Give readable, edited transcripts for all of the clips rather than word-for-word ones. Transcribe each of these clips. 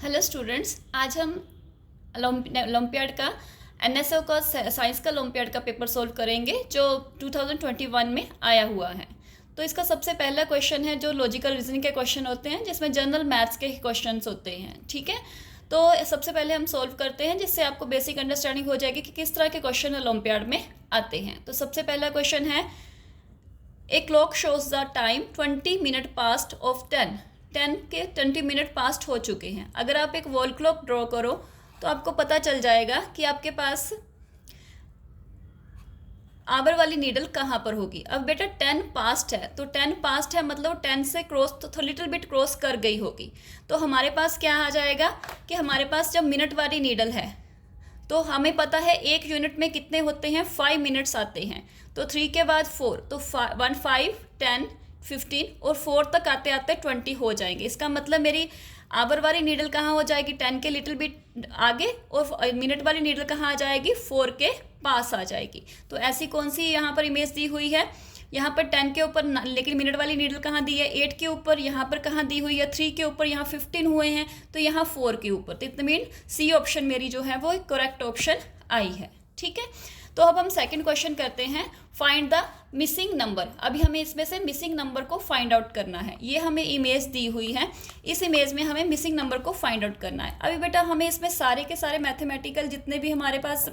Hello students, आज हम olympiad का एनएसओ का साइंस का ओलंपियाड का पेपर सॉल्व करेंगे जो 2021 में आया हुआ है। तो इसका सबसे पहला क्वेश्चन है जो लॉजिकल रीजनिंग के क्वेश्चन होते हैं, जिसमें जनरल मैथ्स के क्वेश्चंस होते हैं। ठीक है, तो सबसे पहले हम सॉल्व करते हैं, जिससे आपको बेसिक अंडरस्टैंडिंग हो जाएगी कि किस तरह के क्वेश्चन ओलंपियाड में आते हैं। तो सबसे पहला क्वेश्चन है, a clock shows the time 20 minute past of 10 के 20 मिनट पास्ट हो चुके हैं। अगर आप एक वॉल क्लॉक ड्रॉ करो तो आपको पता चल जाएगा कि आपके पास आवर वाली नीडल कहाँ पर होगी। अब बेटा 10 पास्ट है, तो 10 पास्ट है मतलब 10 से क्रॉस तो लिटिल बिट क्रॉस कर गई होगी। तो हमारे पास क्या आ जाएगा कि हमारे पास जब मिनट वाली नीडल है तो हमें पता है एक यूनिट में कितने होते हैं, 5 मिनट्स आते हैं। तो 3 के बाद 4, तो 1 5 10 15 और 4 तक आते आते 20 हो जाएंगे। इसका मतलब मेरी आवर वाली नीडल कहाँ हो जाएगी, 10 के लिटिल बिट आगे, और मिनट वाली नीडल कहाँ आ जाएगी, 4 के पास आ जाएगी। तो ऐसी कौन सी यहाँ पर इमेज दी हुई है, यहाँ पर 10 के ऊपर, लेकिन मिनट वाली नीडल कहाँ दी है, 8 के ऊपर, यहाँ पर कहाँ दी हुई है, 3 के ऊपर, यहाँ 15 हुए हैं, तो यहाँ 4 के ऊपर। तो इट मीन सी ऑप्शन मेरी जो है वो करेक्ट ऑप्शन आई है। ठीक है, तो अब हम सेकंड क्वेश्चन करते हैं, फाइंड द मिसिंग नंबर। अभी हमें इसमें से मिसिंग नंबर को फाइंड आउट करना है। ये हमें इमेज दी हुई है, इस इमेज में हमें मिसिंग नंबर को फाइंड आउट करना है। अभी बेटा हमें इसमें सारे के सारे मैथमेटिकल जितने भी हमारे पास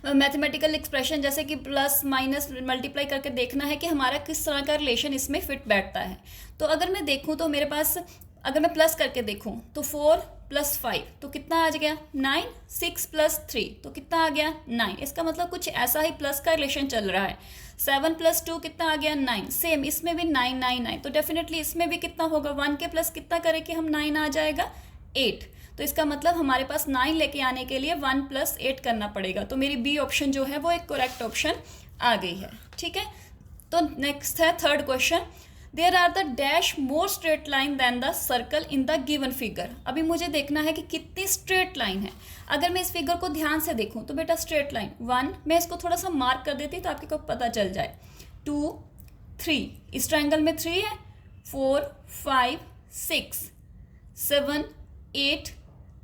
मैथमेटिकल एक्सप्रेशन जैसे कि प्लस माइनस मल्टीप्लाई करके देखना है कि हमारा किस तरह का रिलेशन इसमें फिट बैठता है। तो अगर मैं देखूं तो मेरे पास, अगर मैं प्लस करके देखूं तो 4 + 5 तो कितना आ गया 9, 6 + 3 तो कितना आ गया 9। इसका मतलब कुछ ऐसा ही प्लस का रिलेशन चल रहा है। 7 + 2 कितना आ गया 9, सेम इसमें भी 9 9 9, तो डेफिनेटली इसमें भी कितना होगा, 1 के प्लस कितना करें कि हम 9 आ जाएगा 8। तो इसका मतलब हमारे पास 9 लेके आने के लिए 1 + 8 करना पड़ेगा। तो मेरी बी ऑप्शन जो है वो एक करेक्ट ऑप्शन आ गई है। ठीक है, तो नेक्स्ट है third question, there are the dash more straight line than the circle in the given figure. अभी मुझे देखना है कि कितनी स्ट्रेट लाइन है। अगर मैं इस फिगर को ध्यान से देखूं तो बेटा स्ट्रेट लाइन 1, मैं इसको थोड़ा सा मार्क कर देती तो आपको पता चल जाए। 2 3, इस ट्रायंगल में 3 है, 4 5 6 7 8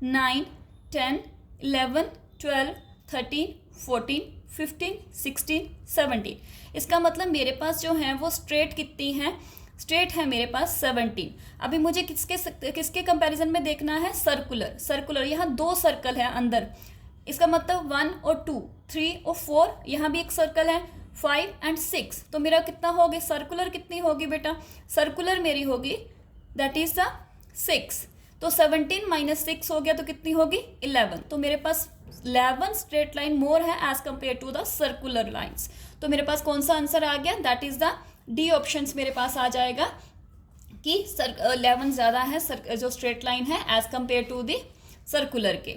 9 10 11 12 13 14 15 16 17। इसका मतलब मेरे पास जो है वो स्ट्रेट कितनी है, स्ट्रेट है मेरे पास 17। अभी मुझे किसके कंपैरिजन में देखना है, सर्कुलर। यहाँ 2 सर्कल है अंदर, इसका मतलब 1 और 2, 3 और 4, यहाँ भी एक सर्कल है 5 और 6। तो मेरा कितना होगी, सर्कुलर कितनी होगी बेटा, सर्कुलर मेरी होगी दैट इज द 6। तो 17 - 6 हो गया तो कितनी होगी 11। तो मेरे पास 11 स्ट्रेट लाइन मोर है as compared to the circular lines. तो मेरे पास कौन सा आंसर आ गया, that is the D option मेरे पास आ जाएगा कि 11 ज़्यादा है जो स्ट्रेट लाइन है as compared to the circular के।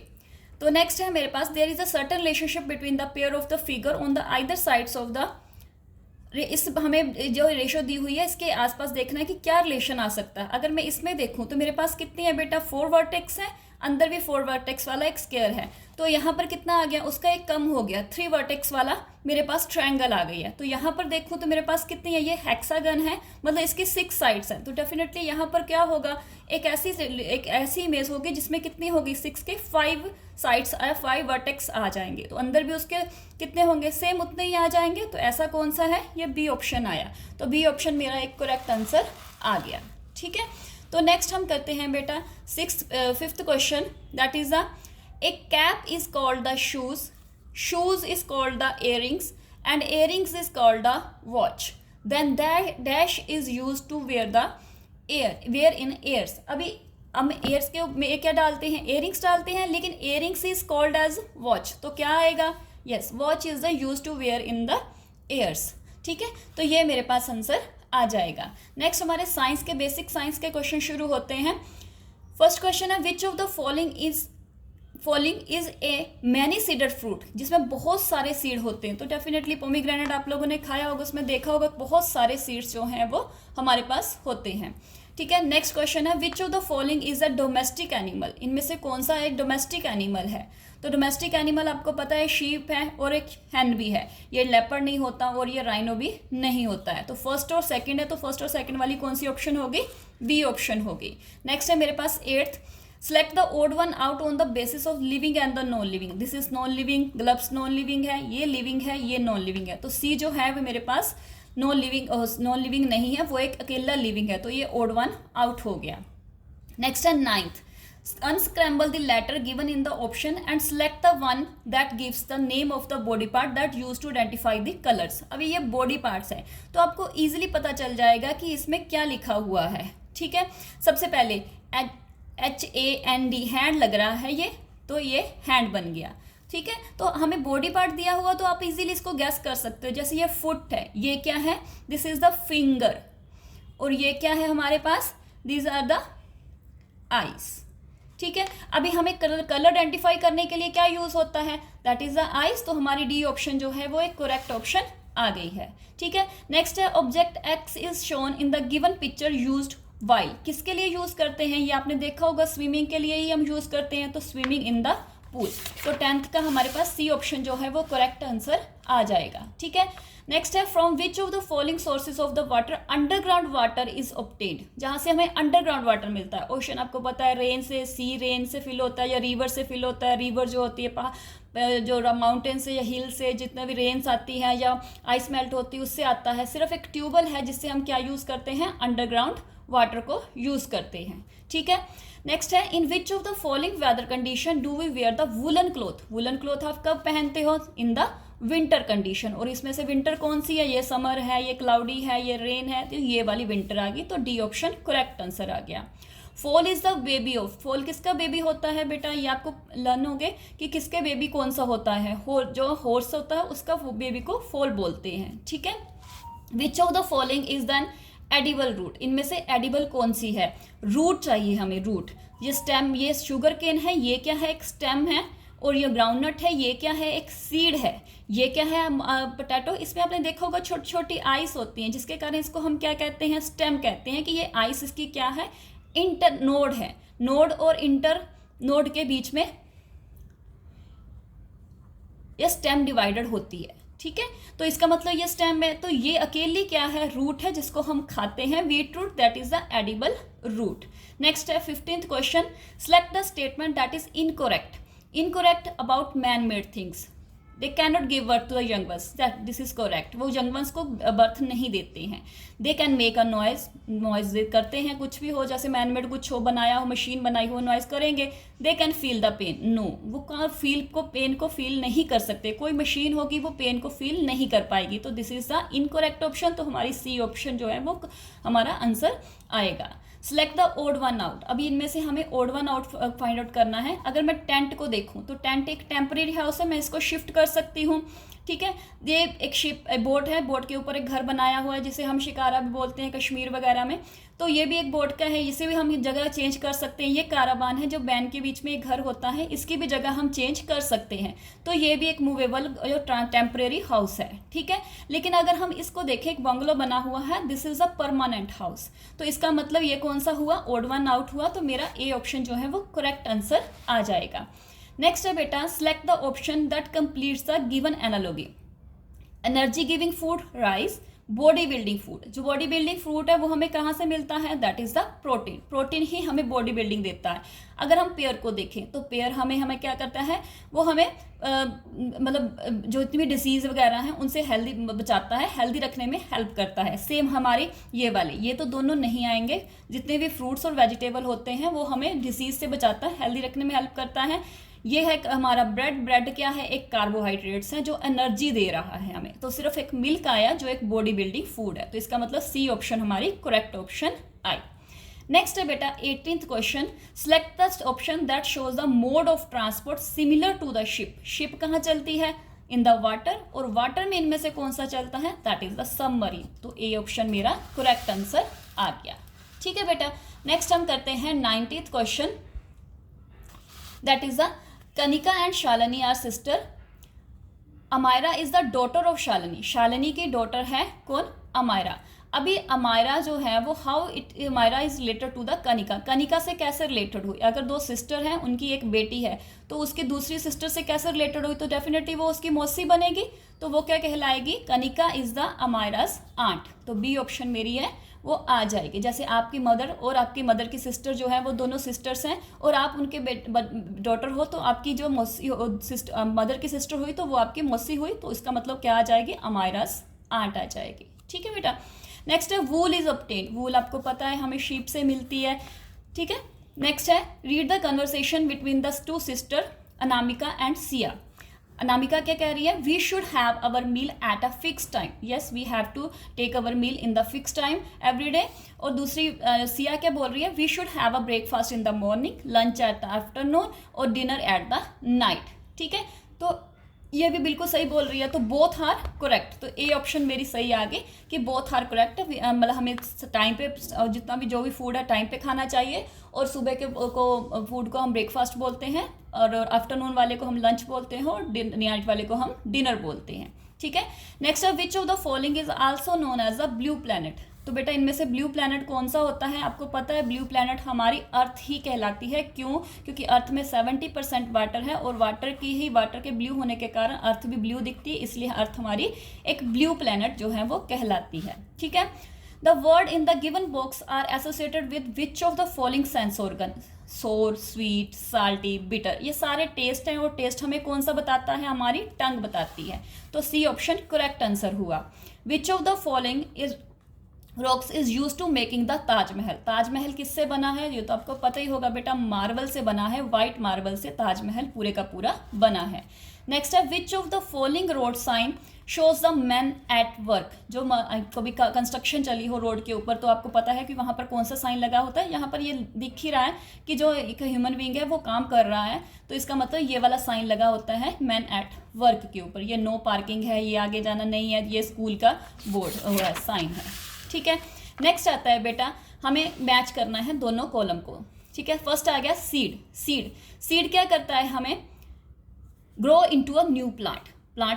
तो नेक्स्ट है मेरे पास, there is a certain relationship between the pair of the figure on the either sides of the, इस हमें जो रेशो दी हुई है इसके आसपास देखना है कि क्या रिलेशन आ सकता है। अगर मैं इसमें देखूं तो मेरे पास कितनी है बेटा, 4 वर्टेक्स है, अंदर भी 4 वर्टेक्स वाला एक स्क्वायर है। तो यहाँ पर कितना आ गया, उसका एक कम हो गया, 3 वर्टेक्स वाला मेरे पास ट्रायंगल आ गई है। तो यहाँ पर देखूँ तो मेरे पास कितनी है, ये हेक्सागन है, मतलब इसकी 6 साइड्स हैं। तो डेफिनेटली यहाँ पर क्या होगा, एक ऐसी इमेज होगी जिसमें कितनी होगी, 6 के 5 साइड्स 5 वर्टेक्स आ जाएंगे। तो अंदर भी उसके कितने होंगे, सेम उतने ही आ जाएंगे। तो ऐसा कौन सा है, ये बी ऑप्शन आया। तो बी ऑप्शन मेरा एक करेक्ट आंसर आ गया। ठीक है, तो नेक्स्ट हम करते हैं बेटा fifth question, that is the, a cap is called the shoes is called the earrings and earrings is called the watch, then dash is use to wear in ears. अभी हम ईयर्स के में क्या डालते हैं, इयरिंग्स डालते हैं, लेकिन earrings is called as watch, तो क्या आएगा, yes watch is the use to wear in the ears. ठीक है, तो ये मेरे पास आंसर आ जाएगा। नेक्स्ट हमारे साइंस के बेसिक साइंस के क्वेश्चन शुरू होते हैं। फर्स्ट क्वेश्चन है, which of the following is a many seeded fruit, जिसमें बहुत सारे सीड होते हैं। तो डेफिनेटली पोमीग्रेनेट आप लोगों ने खाया होगा, उसमें देखा होगा बहुत सारे सीड्स जो हैं वो हमारे पास होते हैं। ठीक है, नेक्स्ट क्वेश्चन है, which of the following is a domestic animal, इनमें से कौन सा एक डोमेस्टिक एनिमल है। तो डोमेस्टिक एनिमल आपको पता है शीप है और एक हैन भी है, ये लेपर्ड नहीं होता और ये राइनो भी नहीं होता है। तो फर्स्ट और सेकंड है, तो फर्स्ट और सेकंड वाली कौन सी ऑप्शन होगी, बी ऑप्शन होगी। नेक्स्ट है मेरे पास eighth, select the odd one out on the basis of living and the non living. This is non living, gloves non living है, ये लिविंग है, ये नॉन लिविंग है। तो सी जो है वो मेरे पास नॉन लिविंग नहीं है, वो एक अकेला लिविंग है, तो ये ओड वन आउट हो गया। नेक्स्ट है ninth, unscramble the letter given in the option and select the one that gives the name of the body part that used to identify the colors। अभी ये body parts है तो आपको easily पता चल जाएगा कि इसमें क्या लिखा हुआ है। ठीक है, सबसे पहले HAND हैंड लग रहा है ये, तो ये हैंड बन गया। ठीक है, तो हमें बॉडी पार्ट दिया हुआ तो आप इजीली इसको गैस कर सकते हो। जैसे ये फुट है, ये क्या है, दिस इज द फिंगर, और ये क्या है हमारे पास, दीज आर द आईज। ठीक है, अभी हमें कलर आइडेंटिफाई करने के लिए क्या यूज होता है, दैट इज द आईज। तो हमारी डी ऑप्शन जो है वो एक करेक्ट ऑप्शन आ गई है। ठीक है, नेक्स्ट है object x is shown in the given picture used while. किसके लिए यूज करते हैं, ये आपने देखा होगा, स्विमिंग के लिए ही हम यूज करते हैं, तो स्विमिंग इन द पूल। तो 10th का हमारे पास सी ऑप्शन जो है वो करेक्ट आंसर आ जाएगा। ठीक है, नेक्स्ट है from which of the following sources of the water underground water is obtained. जहां से हमें अंडरग्राउंड वाटर मिलता है, ओशन आपको पता है रेन से, सी रेन से फिल होता है या रिवर से फिल होता है। रिवर जो होती है जो माउंटेन से या हिल से जितने भी रेन्स आती हैं या आइस मेल्ट होती है उससे आता है। सिर्फ एक ट्यूबवेल है जिससे हम क्या यूज़ करते हैं, अंडरग्राउंड वाटर को यूज़ करते हैं। ठीक है, नेक्स्ट है in which of the following weather condition do we wear the woollen cloth. Woollen cloth आप कब पहनते हो, इन द विंटर कंडीशन। और इसमें से विंटर कौन सी है, ये समर है, ये क्लाउडी है, ये रेन है, तो ये वाली विंटर आ गई। तो डी ऑप्शन करेक्ट आंसर आ गया। Fall is the baby of, fall किसका बेबी होता है बेटा, ये आपको लर्न होगे कि किसके बेबी कौन सा होता है, जो हॉर्स होता है उसका बेबी को फॉल बोलते हैं। ठीक है, which of the following is then edible root. इनमें से एडिबल कौन सी है, रूट चाहिए हमें, रूट। ये स्टेम, ये शुगर केन है, ये क्या है, एक स्टेम है, और ये ग्राउंडनट है, ये क्या है, एक सीड है, ये क्या है, पोटैटो। इसमें आपने देखा होगा छोटी छोटी आइस होती हैं जिसके कारण इसको हम क्या कहते हैं, स्टेम कहते हैं। कि ये आइस इसकी क्या है, इंटर नोड है। नोड और इंटर नोड के बीच में ये स्टेम डिवाइडेड होती है। ठीक है, तो इसका मतलब ये स्टेम है, तो ये अकेली क्या है, रूट है जिसको हम खाते हैं, wheat root, that is the edible root. Next है 15th question, select the statement that is incorrect. Incorrect about man made things, they can not give birth to the young ones, that this is correct. वो young ones को birth नहीं देते हैं। They can make a noise, noise करते हैं, कुछ भी हो, जैसे मैन मेड कुछ हो, बनाया हो, मशीन बनाई हो, नॉइज करेंगे। They can feel the pain, no, वो कहाँ फील को, पेन को फील नहीं कर सकते। कोई मशीन होगी वो पेन को फील नहीं कर पाएगी। तो this is the incorrect option. तो हमारी सी ऑप्शन जो है वो हमारा आंसर आएगा। Select the odd one out. अभी इनमें से हमें odd one out find out करना है। अगर मैं टेंट को देखूं तो टेंट एक टेम्परेरी हाउस है, मैं इसको शिफ्ट कर सकती हूँ। ठीक है, ये एक शिप बोट है, बोट के ऊपर एक घर बनाया हुआ है जिसे हम शिकारा भी बोलते हैं कश्मीर वगैरह में। तो ये भी एक बोट का है, इसे भी हम जगह चेंज कर सकते हैं। ये कारावान है जो बैन के बीच में एक घर होता है, इसकी भी जगह हम चेंज कर सकते हैं। तो ये भी एक मूवेबल जो टेम्परेरी हाउस है। ठीक है, लेकिन अगर हम इसको देखें, एक बंगलो बना हुआ है, this is a permanent house. तो इसका मतलब ये कौन सा हुआ, ओड वन आउट हुआ। तो मेरा ए ऑप्शन जो है वो करेक्ट आंसर आ जाएगा। नेक्स्ट है बेटा, select the option that completes the given analogy. Energy giving food, rice, body building food. जो बॉडी बिल्डिंग फूड है वो हमें कहाँ से मिलता है, that is the protein. Protein ही हमें बॉडी बिल्डिंग देता है। अगर हम पेयर को देखें तो पेयर हमें क्या करता है, वो हमें मतलब जो इतनी भी डिसीज़ वगैरह हैं उनसे हेल्दी बचाता है, हेल्दी रखने में हेल्प करता है। सेम हमारे ये वाले, ये तो दोनों नहीं आएंगे। जितने भी फ्रूट्स और वेजिटेबल होते हैं वो हमें डिसीज़ से बचाता है, हेल्दी रखने में हेल्प करता है। ये है हमारा ब्रेड। ब्रेड क्या है, एक कार्बोहाइड्रेट्स है जो एनर्जी दे रहा है हमें। तो सिर्फ एक मिल्क आया जो एक बॉडी बिल्डिंग फूड है। तो इसका मतलब सी ऑप्शन हमारी करेक्ट ऑप्शन आई। नेक्स्ट है बेटा 18th question, select the option that shows the mode of transport similar to the ship. Ship कहाँ चलती है, इन द वाटर, और वाटर में इनमें से कौन सा चलता है, दैट इज द सबमरीन। तो ए ऑप्शन मेरा करेक्ट आंसर आ गया। ठीक है बेटा, नेक्स्ट हम करते हैं 19th question, that is the Kanika and Shalini are sister. Amayra is the daughter of Shalini. Shalini की डॉटर है कौन, अमायरा। अभी अमायरा जो है वो how it Amayra is related to the Kanika. Kanika से कैसे रिलेटेड हुई, अगर दो सिस्टर हैं, उनकी एक बेटी है, तो उसकी दूसरी सिस्टर से कैसे रिलेटेड हुई, तो डेफिनेटली वो उसकी मौसी बनेगी। तो वो क्या कहलाएगी, कनिका इज द अमायराज आंट। तो बी ऑप्शन मेरी है वो आ जाएगी। जैसे आपकी मदर और आपकी मदर की सिस्टर जो है वो दोनों सिस्टर्स हैं और आप उनके डॉटर हो, तो आपकी जो मौसी मदर की सिस्टर हुई तो वो आपकी मौसी हुई, तो इसका मतलब क्या आ जाएगी, अमायरास आंट आ जाएगी। ठीक है बेटा। नेक्स्ट है वूल इज ऑब्टेन्ड। वूल आपको पता है हमें शीप से मिलती है। ठीक है। नेक्स्ट है read the conversation between the two sister Anamika and Siya. Anamika क्या कह रही है, we should have our meal at a fix time. Yes, we have to take our meal in the fix time every day. और दूसरी सिया क्या बोल रही है, we should have a breakfast in the morning, lunch at the afternoon और dinner at the night. ठीक है, तो ये भी बिल्कुल सही बोल रही है, तो बोथ आर करेक्ट। तो ए ऑप्शन मेरी सही आ गई कि बोथ आर करेक्ट। मतलब हमें टाइम पे जितना भी जो भी फूड है टाइम पे खाना चाहिए, और सुबह के को फूड को हम ब्रेकफास्ट बोलते हैं, और आफ्टरनून वाले को हम लंच बोलते हैं, और नाइट वाले को हम डिनर बोलते हैं। ठीक है। नेक्स्ट है which of the following is also known as a blue planet. तो बेटा इनमें से ब्लू प्लैनेट कौन सा होता है, आपको पता है ब्लू प्लैनेट हमारी अर्थ ही कहलाती है। क्यों? क्योंकि अर्थ में 70% वाटर है, और वाटर के ब्लू होने के कारण अर्थ भी ब्लू दिखती है, इसलिए अर्थ हमारी एक ब्लू प्लैनेट जो है वो कहलाती है। ठीक है। The word in the given box are associated with which of the following sense organ, sour, sweet, salty, bitter. ये सारे टेस्ट हैं, और टेस्ट हमें कौन सा बताता है, हमारी टंग बताती है। तो सी ऑप्शन करेक्ट आंसर हुआ। Which of the following is rocks is use to making the Taj Mahal. Taj Mahal किससे बना है, ये तो आपको पता ही होगा बेटा, मार्बल से बना है, व्हाइट मार्बल से ताजमहल पूरे का पूरा बना है। नेक्स्ट है which of the following road sign shows the man at work. जो कभी कंस्ट्रक्शन चली हो रोड के ऊपर, तो आपको पता है कि वहाँ पर कौन सा साइन लगा होता है। यहाँ पर ये दिख ही रहा है कि जो एक ह्यूमन बीइंग है वो काम कर रहा है, तो इसका मतलब ये वाला साइन लगा होता है मैन एट वर्क के ऊपर। ये नो पार्किंग है, ये आगे जाना नहीं है, ये स्कूल का बोर्ड है, साइन है। ठीक है। नेक्स्ट आता है बेटा, हमें मैच करना है दोनों कॉलम को। ठीक है। फर्स्ट आ गया सीड। सीड क्या करता है, हमें grow into a new plant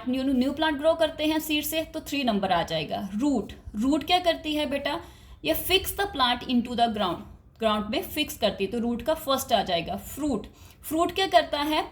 new plant grow करते हैं सीड से, तो 3 नंबर आ जाएगा। रूट क्या करती है बेटा, ये fix the plant into the ground में फिक्स करती है, तो रूट का फर्स्ट आ जाएगा। फ्रूट क्या करता है,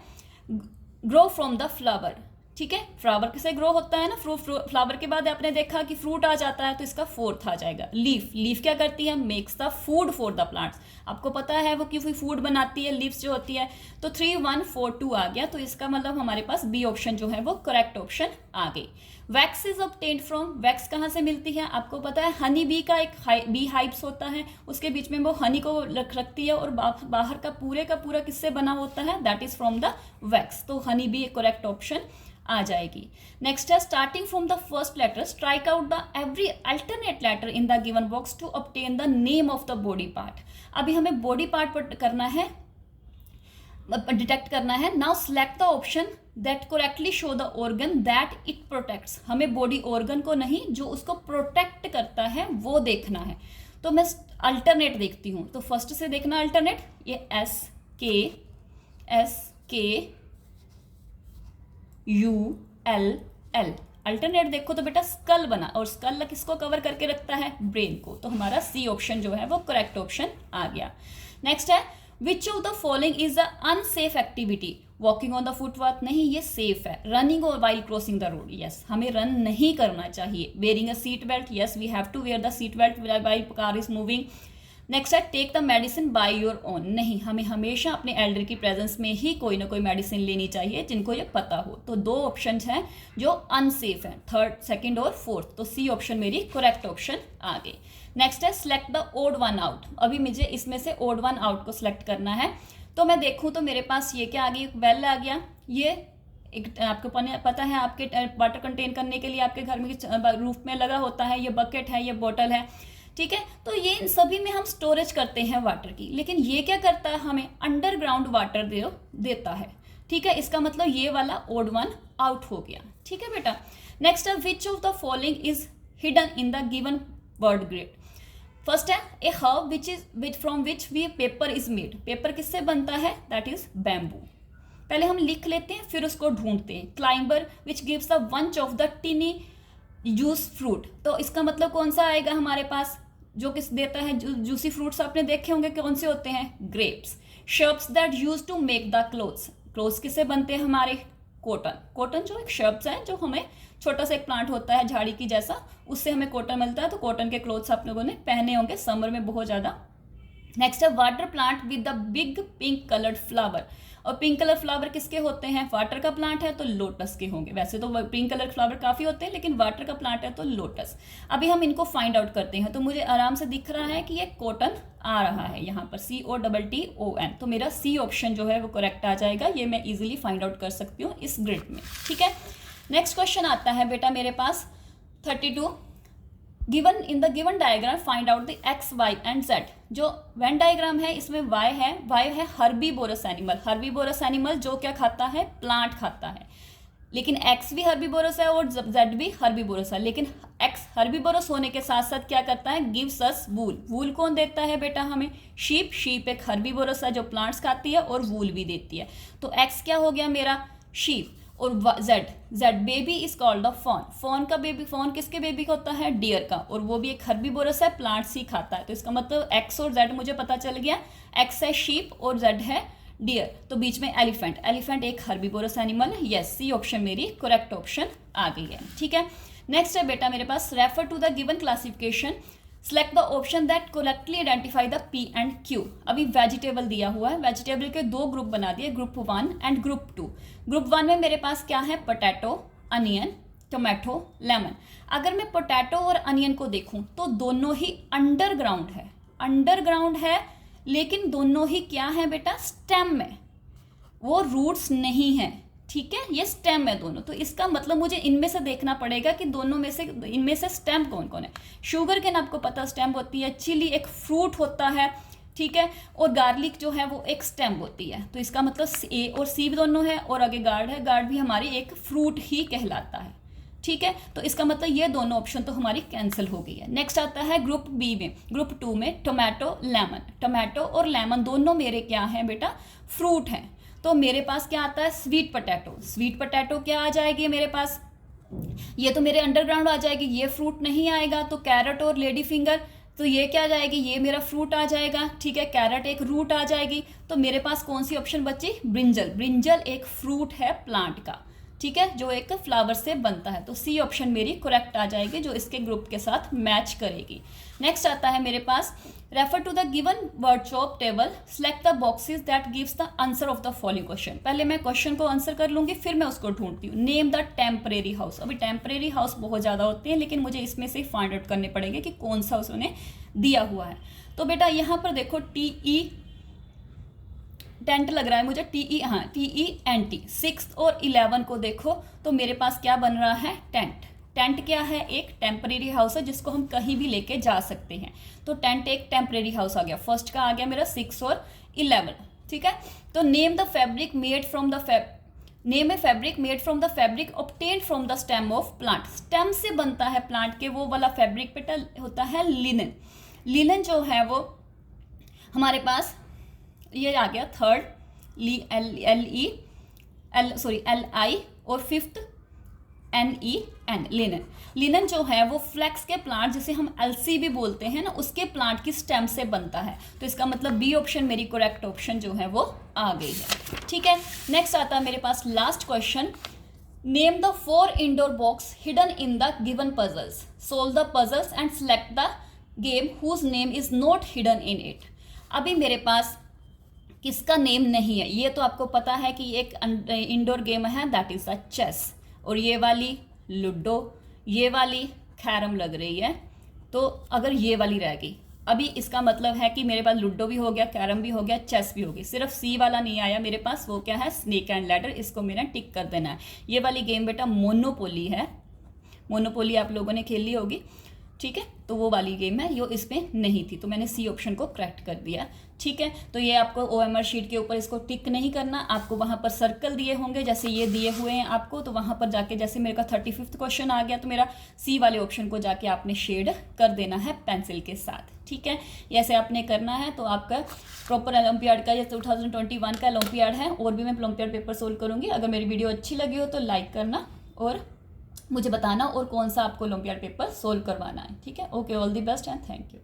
ग्रो फ्रॉम द फ्लावर। ठीक है। फ्लावर से ग्रो होता है ना, फ्लावर के बाद आपने देखा कि फ्रूट आ जाता है, तो इसका 4th आ जाएगा। लीफ क्या करती है, makes the food for the plants. आपको पता है वो कि फूड बनाती है, लीव्स जो होती है। तो 3, 1, 4, 2 आ गया, तो इसका मतलब हमारे पास बी ऑप्शन जो है वो करेक्ट ऑप्शन आ गई। Wax is obtained from. Wax कहाँ से मिलती है, आपको पता है हनी बी का एक बी हाइव्स होता है, उसके बीच में वो हनी को रखती है, और बाहर का पूरा किससे बना होता है, that is from the wax. तो हनी बी करेक्ट ऑप्शन आ जाएगी। नेक्स्ट है starting from the first letter strike out the every alternate letter in the given box to obtain the name of the body part. अभी हमें body part करना है, detect करना है। Now select the option that correctly show the organ that it protects. हमें body organ को नहीं, जो उसको प्रोटेक्ट करता है वो देखना है। तो मैं अल्टरनेट देखती हूँ, तो फर्स्ट से देखना अल्टरनेट, ये एस के ULL अल्टरनेट देखो तो बेटा स्कल बना, और स्कल किसको कवर करके रखता है, ब्रेन को। तो हमारा सी ऑप्शन जो है वो करेक्ट ऑप्शन आ गया। नेक्स्ट है which of the following is the unsafe activity. Walking on the footpath नहीं, ये सेफ है। Running while crossing the road, yes हमें रन नहीं करना चाहिए। Wearing a seat belt, yes we have to wear the seat belt while car is moving. Next है take the medicine by your own. नहीं, हमें हमेशा अपने एल्डर की प्रेजेंस में ही कोई ना कोई मेडिसिन लेनी चाहिए, जिनको ये पता हो। तो 2 ऑप्शंस हैं जो अनसेफ हैं, 3rd, 2nd और 4th। तो सी ऑप्शन मेरी करेक्ट ऑप्शन आ गई। नेक्स्ट है select the odd one out. अभी मुझे इसमें से ओड वन आउट को सिलेक्ट करना है। तो मैं देखूँ तो मेरे पास ये क्या आ गई, वेल आ गया। ये एक आपको पता है आपके वाटर कंटेन करने के लिए आपके घर में रूफ में लगा होता है, ये बकेट है, ये बॉटल है। ठीक है। तो ये इन सभी में हम स्टोरेज करते हैं वाटर की, लेकिन ये क्या करता है, हमें अंडरग्राउंड वाटर देता है। ठीक है। इसका मतलब ये वाला ओड वन आउट हो गया। ठीक है बेटा। नेक्स्ट है which of the following is hidden in the given word grid. First है a herb which from which we paper is made. Paper किससे बनता है, दैट इज बैम्बू। पहले हम लिख लेते हैं, फिर उसको ढूंढते हैं। Climber which gives the bunch of the tiny juice fruit. तो इसका मतलब कौन सा आएगा हमारे पास, जो किस देता है जूसी फ्रूट्स आपने देखे होंगे कौन से होते हैं, grapes. Shrubs that use to make the clothes. Clothes किससे बनते हैं हमारे, कॉटन। कॉटन जो एक शब्द है, जो हमें छोटा सा एक प्लांट होता है झाड़ी की जैसा, उससे हमें कॉटन मिलता है। तो कॉटन के क्लोथ्स आप लोगों ने पहने होंगे समर में बहुत ज़्यादा। नेक्स्ट है water plant with the big pink coloured flower. और पिंक कलर फ्लावर किसके होते हैं? वाटर का प्लांट है तो लोटस के होंगे। वैसे तो पिंक कलर फ्लावर काफ़ी होते हैं, लेकिन वाटर का प्लांट है तो लोटस। अभी हम इनको फाइंड आउट करते हैं। तो मुझे आराम से दिख रहा है कि ये कॉटन आ रहा है यहाँ पर, COTTON। तो मेरा सी ऑप्शन जो है वो करेक्ट आ जाएगा। ये मैं इजिली फाइंड आउट कर सकती हूँ इस ग्रिड में, ठीक है। नेक्स्ट क्वेश्चन आता है बेटा मेरे पास 32। Given in the given diagram find out the X, Y and Z. जो वेन डायग्राम है इसमें वाई है हर्बीवोरस एनिमल। हर्बीवोरस एनिमल जो क्या खाता है? प्लांट खाता है। लेकिन एक्स भी हर्बीवोरस है और जेड भी हर्बीवोरस है। लेकिन एक्स हर्बीवोरस होने के साथ साथ क्या करता है? गिव्स अस वूल। वूल कौन देता है बेटा हमें? शीप। शीप एक हर्बीवोरस है जो प्लांट्स खाती है और वूल भी देती है। तो एक्स क्या हो गया मेरा? शीप। और Z baby is called the fawn. Fawn का बेबी, फॉन किसके बेबी का होता है? डियर का। और वो भी एक हर्बीवोरस है, प्लांट्स ही खाता है। तो इसका मतलब एक्स और जेड मुझे पता चल गया। एक्स है शीप और जेड है डियर। तो बीच में एलिफेंट। एलिफेंट एक हर्बीवोरस एनिमल है। यस, सी ऑप्शन मेरी करेक्ट ऑप्शन आ गई है, ठीक है। नेक्स्ट है बेटा मेरे पास refer to the given classification, select the option that correctly identify the P and Q। अभी वेजिटेबल दिया हुआ है। वेजिटेबल के दो ग्रुप बना दिए, ग्रुप 1 एंड ग्रुप 2। ग्रुप 1 में मेरे पास क्या है? Potato, onion, tomato, lemon. अगर मैं पोटैटो और अनियन को देखूं तो दोनों ही अंडरग्राउंड है। अंडरग्राउंड है, लेकिन दोनों ही क्या है बेटा? स्टेम में, वो रूट्स नहीं है, ठीक है। ये स्टेम है दोनों। तो इसका मतलब मुझे इनमें से देखना पड़ेगा कि दोनों में से इनमें से स्टेम कौन कौन है। शुगर केन आपको पता स्टेम होती है, चिली एक फ्रूट होता है, ठीक है, और गार्लिक जो है वो एक स्टेम होती है। तो इसका मतलब ए और सी भी दोनों है, और आगे गार्ड है। गार्ड भी हमारी एक फ्रूट ही कहलाता है, ठीक है। तो इसका मतलब ये दोनों ऑप्शन तो हमारी कैंसिल हो गई है। नेक्स्ट आता है ग्रुप बी में, ग्रुप 2 में टोमेटो, लेमन। टोमेटो और लेमन दोनों मेरे क्या हैं बेटा? फ्रूट हैं। तो मेरे पास क्या आता है? Sweet potato. स्वीट पोटैटो क्या आ जाएगी मेरे पास? ये तो मेरे अंडरग्राउंड आ जाएगी, ये फ्रूट नहीं आएगा। तो कैरेट और लेडी फिंगर, तो ये क्या आ जाएगी? ये मेरा फ्रूट आ जाएगा, ठीक है। कैरेट एक रूट आ जाएगी। तो मेरे पास कौन सी ऑप्शन बची? ब्रिंजल। ब्रिंजल एक फ्रूट है प्लांट का, ठीक है, जो एक फ्लावर से बनता है। तो सी ऑप्शन मेरी करेक्ट आ जाएगी, जो इसके ग्रुप के साथ मैच करेगी। नेक्स्ट आता है मेरे पास refer to the given workshop table, select the boxes that gives the answer of the following question. पहले मैं क्वेश्चन को आंसर कर लूंगी, फिर मैं उसको ढूंढती हूँ। Name the temporary house. अभी टेम्परेरी हाउस बहुत ज़्यादा होते हैं, लेकिन मुझे इसमें से फाइंड आउट करने पड़ेंगे कि कौन सा उसने दिया हुआ है। तो बेटा यहाँ पर देखो TE टेंट लग रहा है मुझे, TENT। 6 और 11 को देखो तो मेरे पास क्या बन रहा है? टेंट। टेंट क्या है? एक टेम्परेरी हाउस है जिसको हम कहीं भी लेके जा सकते हैं। तो टेंट एक टेम्परेरी हाउस आ गया। फर्स्ट का आ गया मेरा 6 और 11, ठीक है। तो name the fabric made from the name A fabric made from the fabric obtained from the stem of plant. Stem से बनता है प्लांट के वो वाला फैब्रिक बेटा होता है लिनन। लिनन जो है वो हमारे पास ये आ गया थर्ड, LI, और फिफ्थ NEN, लिनन। लिनन जो है वो फ्लेक्स के प्लांट, जिसे हम LC भी बोलते हैं ना, उसके प्लांट की स्टेम से बनता है। तो इसका मतलब बी ऑप्शन मेरी करेक्ट ऑप्शन जो है वो आ गई है, ठीक है। नेक्स्ट आता है मेरे पास last question, name the 4 indoor box hidden in the given puzzles, solve the puzzles and select the game whose name is not hidden in it. अभी मेरे पास किसका नेम नहीं है? ये तो आपको पता है कि एक इंडोर गेम है, दैट इज द चेस। और ये वाली लूडो, ये वाली कैरम लग रही है। तो अगर ये वाली रह गई, अभी इसका मतलब है कि मेरे पास लूडो भी हो गया, कैरम भी हो गया, चेस भी हो गई। सिर्फ सी वाला नहीं आया मेरे पास, वो क्या है? Snake and ladder. इसको मेरा टिक कर देना है। ये वाली गेम बेटा मोनोपोली है। मोनोपोली आप लोगों ने खेली होगी, ठीक है। तो वो वाली गेम है, यो इसमें नहीं थी, तो मैंने सी ऑप्शन को करेक्ट कर दिया, ठीक है। तो ये आपको OMR शीट के ऊपर इसको टिक नहीं करना, आपको वहाँ पर सर्कल दिए होंगे, जैसे ये दिए हुए हैं आपको। तो वहाँ पर जाके, जैसे मेरे का 35वां क्वेश्चन आ गया, तो मेरा सी वाले ऑप्शन को जाके आपने शेड कर देना है पेंसिल के साथ, ठीक है। ऐसे आपने करना है तो आपका प्रॉपर ओलंपियाड का, ये 2021 का ओलंपियाड है। और भी मैं ओलंपियाड पेपर सोल्व करूँगी। अगर मेरी वीडियो अच्छी लगी हो तो लाइक करना और मुझे बताना और कौन सा आपको ओलंपियाड पेपर सोल्व करवाना है, ठीक है। Okay, all the best and thank you.